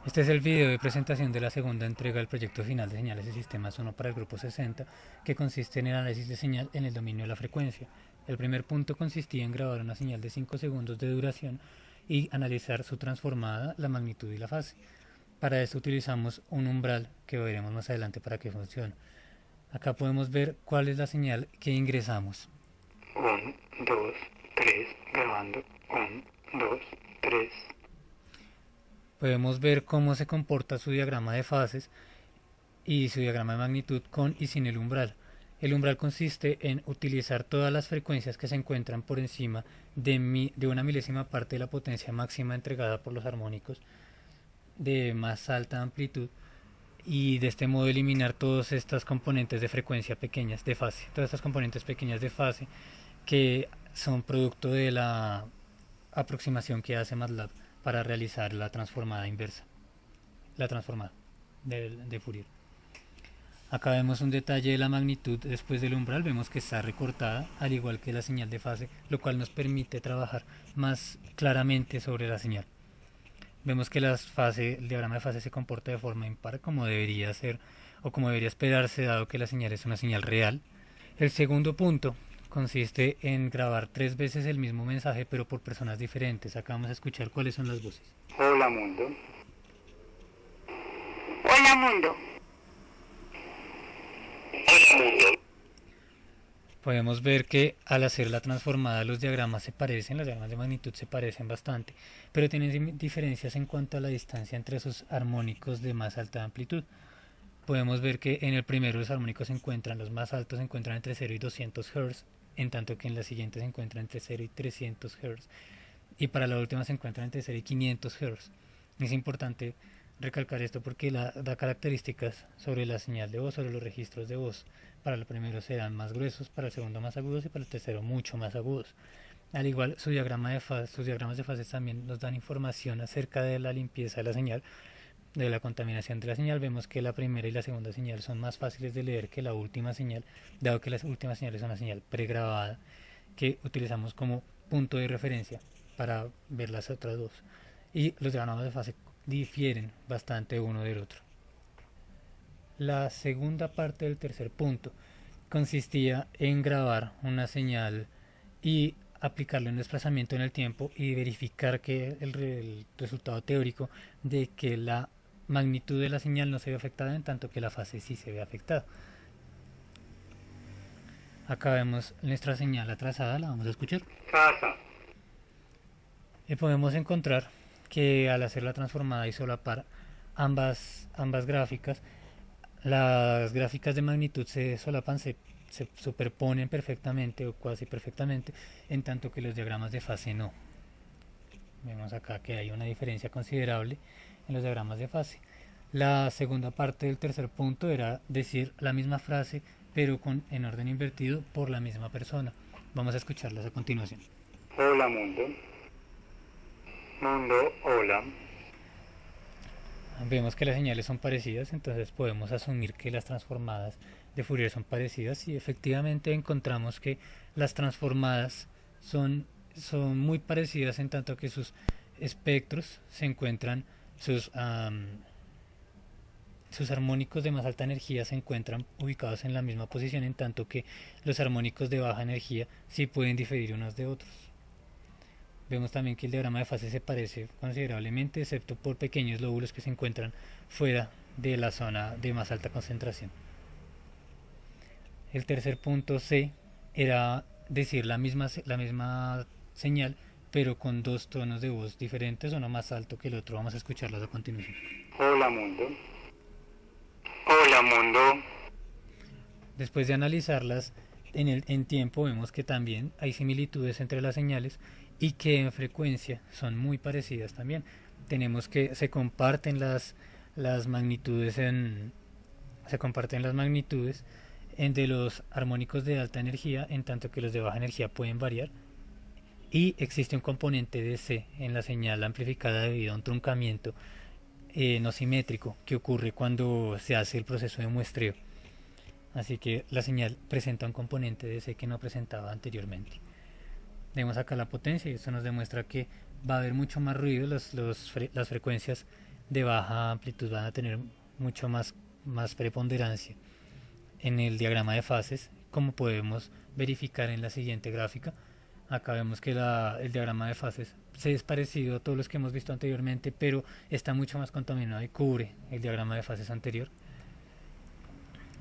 Este es el video de presentación de la segunda entrega del proyecto final de señales y sistemas 1 para el grupo 60, que consiste en el análisis de señal en el dominio de la frecuencia. El primer punto consistía en grabar una señal de 5 segundos de duración y analizar su transformada, la magnitud y la fase. Para esto utilizamos un umbral que veremos más adelante para que funcione. Acá podemos ver cuál es la señal que ingresamos. 1, 2, 3, grabando. 1, 2, 3. Podemos ver cómo se comporta su diagrama de fases y su diagrama de magnitud con y sin el umbral. El umbral consiste en utilizar todas las frecuencias que se encuentran por encima de una milésima parte de la potencia máxima entregada por los armónicos de más alta amplitud, y de este modo eliminar todas estas componentes de frecuencia pequeñas de fase, todas estas componentes pequeñas de fase que son producto de la aproximación que hace MATLAB para realizar la transformada inversa, la transformada de Fourier. Acá vemos un detalle de la magnitud después del umbral, vemos que está recortada al igual que la señal de fase, lo cual nos permite trabajar más claramente sobre la señal. Vemos que el diagrama de fase se comporta de forma impar como debería ser o como debería esperarse dado que la señal es una señal real. El segundo punto consiste en grabar 3 veces el mismo mensaje pero por personas diferentes. Acá vamos a escuchar cuáles son las voces. Hola mundo. Hola mundo. Hola mundo. Podemos ver que al hacer la transformada los diagramas se parecen, los diagramas de magnitud se parecen bastante, pero tienen diferencias en cuanto a la distancia entre sus armónicos de más alta amplitud. Podemos ver que en el primero los armónicos los más altos se encuentran entre 0 y 200 Hz, en tanto que en la siguiente se encuentran entre 0 y 300 Hz, y para la última se encuentran entre 0 y 500 Hz. Es importante recalcar esto porque da características sobre la señal de voz, sobre los registros de voz. Para el primero serán más gruesos, para el segundo más agudos y para el tercero mucho más agudos. Al igual, sus diagramas de fases también nos dan información acerca de la limpieza de la señal, de la contaminación de la señal. Vemos que la primera y la segunda señal son más fáciles de leer que la última señal, dado que la última señal es una señal pregrabada que utilizamos como punto de referencia para ver las otras dos. Y los diagramas de fase difieren bastante uno del otro. La segunda parte del tercer punto consistía en grabar una señal y aplicarle un desplazamiento en el tiempo y verificar que el resultado teórico de que la magnitud de la señal no se ve afectada en tanto que la fase sí se ve afectada. Acá vemos nuestra señal atrasada, la vamos a escuchar. Casa. Y podemos encontrar que al hacer la transformada y solapar ambas gráficas, las gráficas de magnitud se solapan, se superponen perfectamente o casi perfectamente, en tanto que los diagramas de fase no. Vemos acá que hay una diferencia considerable en los diagramas de fase. La segunda parte del tercer punto era decir la misma frase pero en orden invertido por la misma persona. Vamos a escucharlas a continuación. Hola mundo. Mundo, hola. Vemos que las señales son parecidas, entonces podemos asumir que las transformadas de Fourier son parecidas y efectivamente encontramos que las transformadas son muy parecidas en tanto que sus espectros se encuentran, sus armónicos de más alta energía se encuentran ubicados en la misma posición, en tanto que los armónicos de baja energía sí pueden diferir unos de otros. Vemos también que el diagrama de fase se parece considerablemente, excepto por pequeños lóbulos que se encuentran fuera de la zona de más alta concentración. El tercer punto C era decir la misma señal, pero con dos tonos de voz diferentes, uno más alto que el otro. Vamos a escucharlos a continuación. Hola mundo. Hola mundo. Después de analizarlas en tiempo, vemos que también hay similitudes entre las señales y que en frecuencia son muy parecidas también. Tenemos que se comparten las magnitudes de los armónicos de alta energía, en tanto que los de baja energía pueden variar, y existe un componente de C en la señal amplificada debido a un truncamiento no simétrico que ocurre cuando se hace el proceso de muestreo. Así que la señal presenta un componente de C que no presentaba anteriormente. Vemos acá la potencia y esto nos demuestra que va a haber mucho más ruido, las frecuencias de baja amplitud van a tener mucho más preponderancia en el diagrama de fases, como podemos verificar en la siguiente gráfica. Acá vemos que el diagrama de fases se es parecido a todos los que hemos visto anteriormente, pero está mucho más contaminado y cubre el diagrama de fases anterior.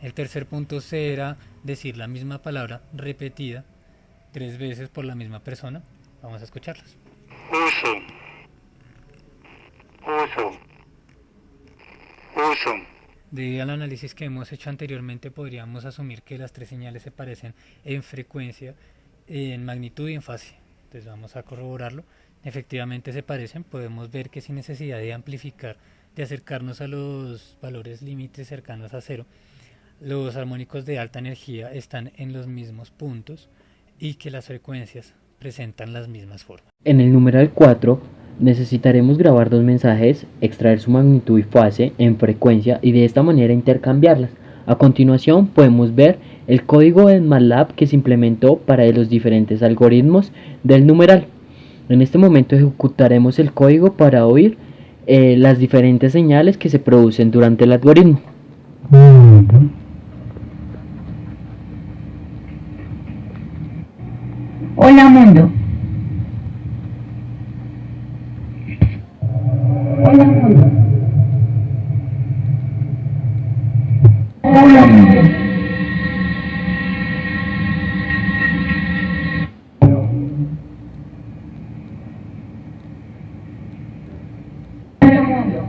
El tercer punto será decir la misma palabra repetida 3 veces por la misma persona. Vamos a escucharlas. Uso. Uso. Uso. Debido al análisis que hemos hecho anteriormente, podríamos asumir que las 3 señales se parecen en frecuencia, en magnitud y en fase. Entonces vamos a corroborarlo. Efectivamente se parecen. Podemos ver que sin necesidad de amplificar, de acercarnos a los valores límites cercanos a cero, los armónicos de alta energía están en los mismos puntos y que las frecuencias presentan las mismas formas. En el numeral 4 necesitaremos grabar dos mensajes, extraer su magnitud y fase en frecuencia y de esta manera intercambiarlas. A continuación podemos ver el código en MATLAB que se implementó para los diferentes algoritmos del numeral. En este momento ejecutaremos el código para oír las diferentes señales que se producen durante el algoritmo. Hola mundo. Hola mundo. Hola mundo. Hola mundo.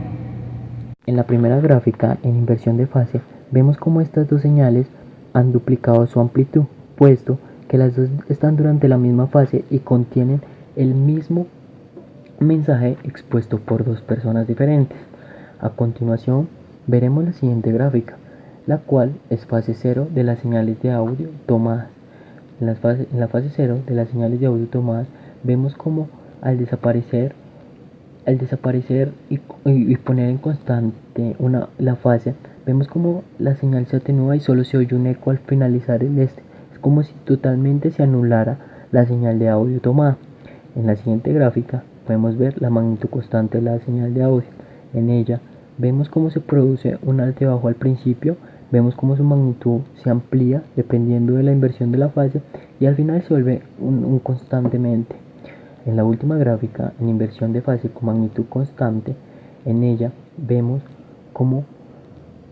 En la primera gráfica, en inversión de fase, vemos cómo estas dos señales han duplicado su amplitud, puesto que las dos están durante la misma fase y contienen el mismo mensaje expuesto por dos personas diferentes. A continuación veremos la siguiente gráfica, la cual es fase 0 de las señales de audio tomadas. En la fase 0 de las señales de audio tomadas vemos como al desaparecer y poner en constante la fase, vemos como la señal se atenúa y solo se oye un eco al finalizar el Es como si totalmente se anulara la señal de audio tomada. En la siguiente gráfica podemos ver la magnitud constante de la señal de audio. En ella vemos cómo se produce un alto y bajo al principio, vemos cómo su magnitud se amplía dependiendo de la inversión de la fase y al final se vuelve un constantemente. En la última gráfica, en inversión de fase con magnitud constante, en ella vemos cómo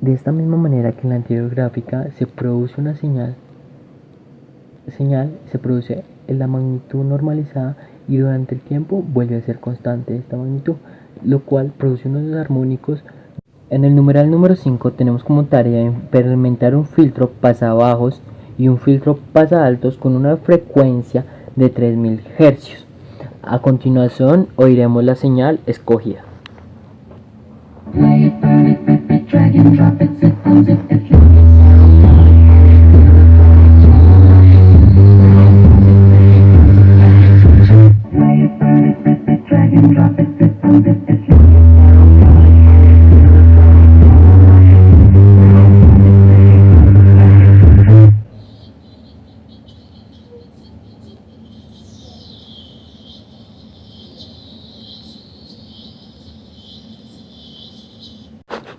de esta misma manera que en la anterior gráfica se produce una señal se produce en la magnitud normalizada y durante el tiempo vuelve a ser constante esta magnitud, lo cual produce unos armónicos. En el numeral número 5 tenemos como tarea implementar un filtro pasabajos y un filtro pasaltos con una frecuencia de 3000 Hz. A continuación oiremos la señal escogida.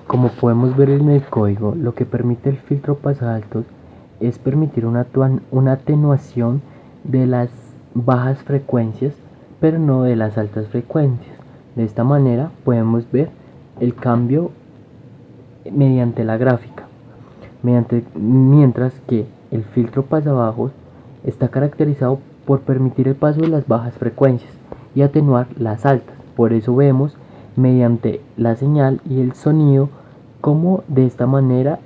Como podemos ver en el código, lo que permite el filtro pasaltos es permitir una atenuación de las bajas frecuencias, pero no de las altas frecuencias. De esta manera podemos ver el cambio mediante la gráfica, mientras que el filtro pasabajos está caracterizado por permitir el paso de las bajas frecuencias y atenuar las altas. Por eso vemos mediante la señal y el sonido cómo de esta manera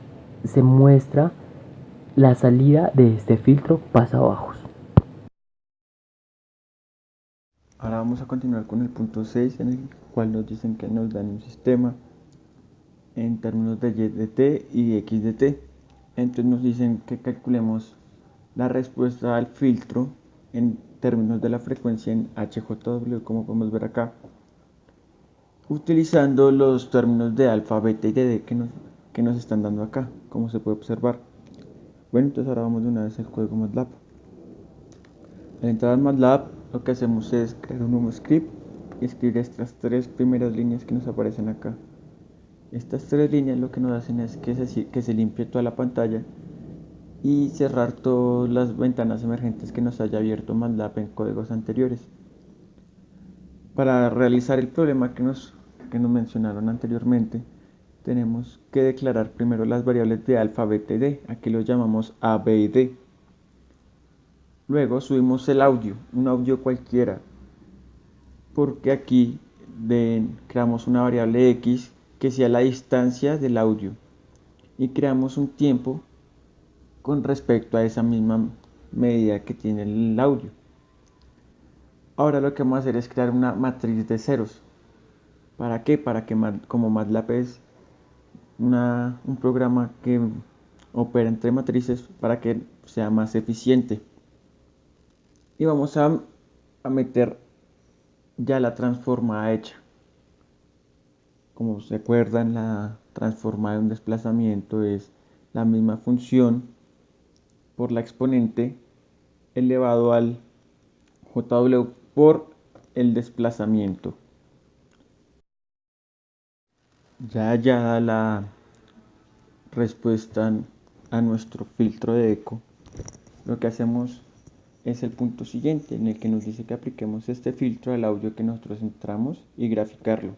se muestra la salida de este filtro pasabajos. Ahora vamos a continuar con el punto 6, en el cual nos dicen que nos dan un sistema en términos de y de t y x de t. Entonces nos dicen que calculemos la respuesta al filtro en términos de la frecuencia en HJW, como podemos ver acá, utilizando los términos de alfa, beta y de d que nos están dando acá, como se puede observar. Bueno, entonces ahora vamos de una vez al código MATLAB. Al entrar al MATLAB, lo que hacemos es crear un nuevo script escribir estas tres primeras líneas que nos aparecen acá. Estas tres líneas lo que nos hacen es que se limpie toda la pantalla y cerrar todas las ventanas emergentes que nos haya abierto MATLAB en códigos anteriores. Para realizar el problema que nos mencionaron anteriormente, tenemos que declarar primero las variables de alfa, beta y d. Aquí los llamamos a, b y d. Luego subimos el audio, un audio cualquiera, porque aquí creamos una variable x que sea la distancia del audio y creamos un tiempo con respecto a esa misma medida que tiene el audio. Ahora lo que vamos a hacer es crear una matriz de ceros. ¿Para qué? Para que como MATLAB es un programa que opera entre matrices, para que sea más eficiente. Y vamos a meter ya la transformada hecha. Como se acuerdan, la transformada de un desplazamiento es la misma función por la exponente elevado al jw por el desplazamiento. Ya hallada la respuesta a nuestro filtro de eco, lo que hacemos es el punto siguiente, en el que nos dice que apliquemos este filtro al audio que nosotros entramos y graficarlo.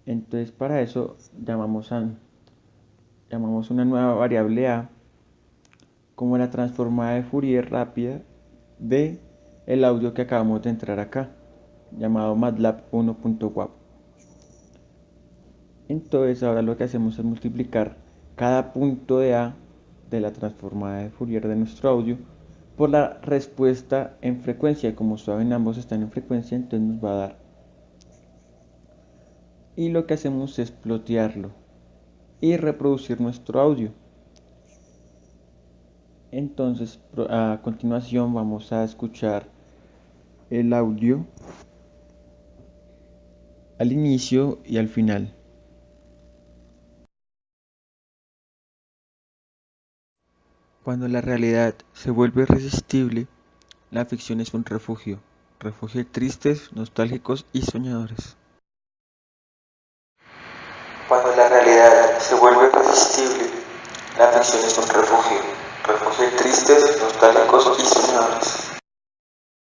Entonces para eso llamamos una nueva variable a como la transformada de Fourier rápida de el audio que acabamos de entrar acá, llamado MATLAB 1.wav. Entonces ahora lo que hacemos es multiplicar cada punto de a de la transformada de Fourier de nuestro audio por la respuesta en frecuencia. Como saben, ambos están en frecuencia, entonces nos va a dar. Y lo que hacemos es plotearlo y reproducir nuestro audio. Entonces a continuación vamos a escuchar el audio al inicio y al final. Cuando la realidad se vuelve irresistible, la ficción es un refugio de tristes, nostálgicos y soñadores. Cuando la realidad se vuelve irresistible, la ficción es un refugio de tristes, nostálgicos y soñadores.